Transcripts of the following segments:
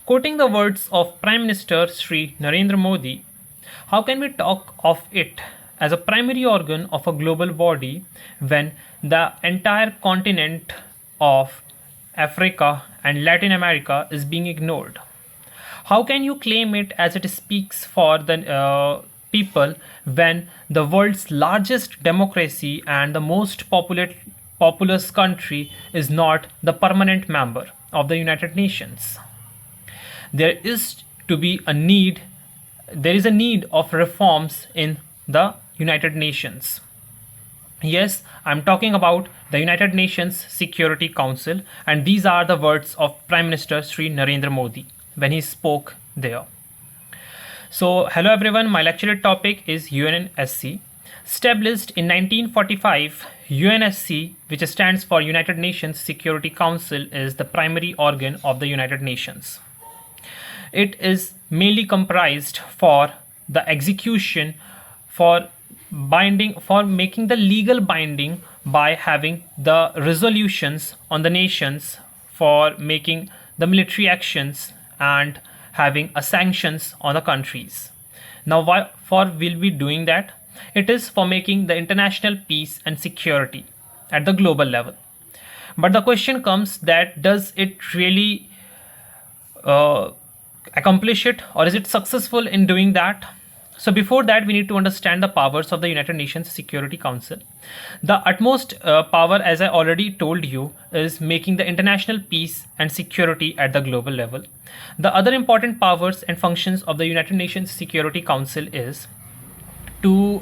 Quoting the words of Prime Minister Sri Narendra Modi, how can we talk of it as a primary organ of a global body when the entire continent of Africa and Latin America is being ignored? How can you claim it as it speaks for the people when the world's largest democracy and the most populous country is not the permanent member of the United Nations? There is a need of reforms in the United Nations. Yes, I'm talking about the United Nations Security Council, and these are the words of Prime Minister Sri Narendra Modi when he spoke there. So, hello everyone, my lecture topic is UNSC. Established in 1945, UNSC, which stands for United Nations Security Council, is the primary organ of the United Nations. It is mainly comprised for the execution, for making the legal binding by having the resolutions on the nations, for making the military actions and having a sanctions on the countries. Now why will we doing that? It is for making the international peace and security at the global level. But the question comes that does it really accomplish it, or is it successful in doing that? So before that, we need to understand the powers of the United Nations Security Council. The utmost power, as I already told you, is making the international peace and security at the global level. The other important powers and functions of the United Nations Security Council is to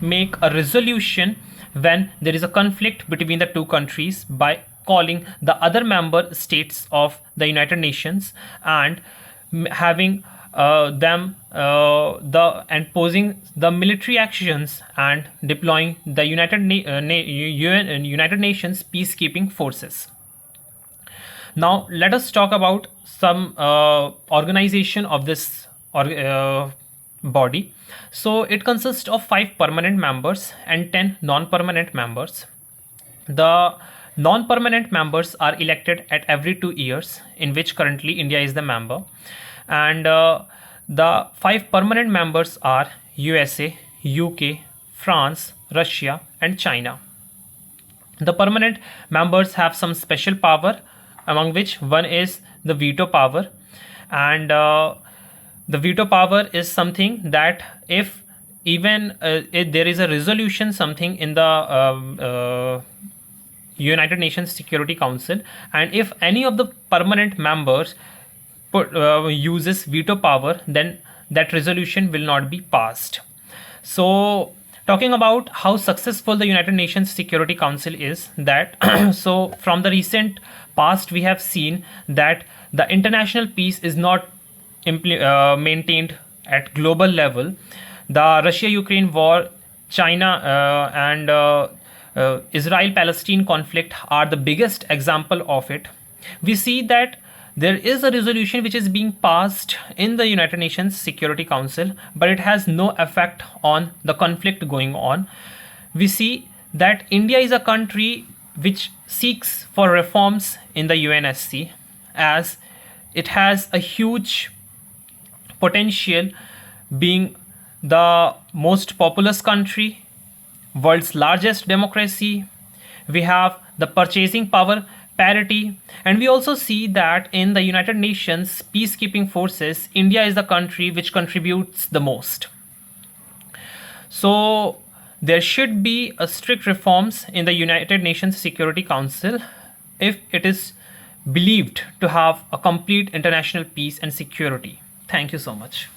make a resolution when there is a conflict between the two countries by calling the other member states of the United Nations and having and posing the military actions and deploying the United Nations peacekeeping forces. Now let us talk about some organization of this body. So it consists of 5 permanent members and 10 non-permanent members. The non-permanent members are elected at every 2 years, in which currently India is the member. And the 5 permanent members are USA, UK, France, Russia and China. The permanent members have some special power, among which one is the veto power. And the veto power is something that if even if there is a resolution something in the United Nations Security Council, and if any of the permanent members uses veto power, then that resolution will not be passed. So talking about how successful the United Nations Security Council is, that so from the recent past we have seen that the international peace is not maintained at global level. The Russia-Ukraine war, China and Israel-Palestine conflict are the biggest example of it. We see that there is a resolution which is being passed in the United Nations Security Council, but it has no effect on the conflict going on. We see that India is a country which seeks for reforms in the UNSC, as it has a huge potential, being the most populous country, world's largest democracy. We have the purchasing power parity, and we also see that in the United Nations peacekeeping forces, India is the country which contributes the most. So there should be a strict reforms in the United Nations Security Council if it is believed to have a complete international peace and security. Thank you so much.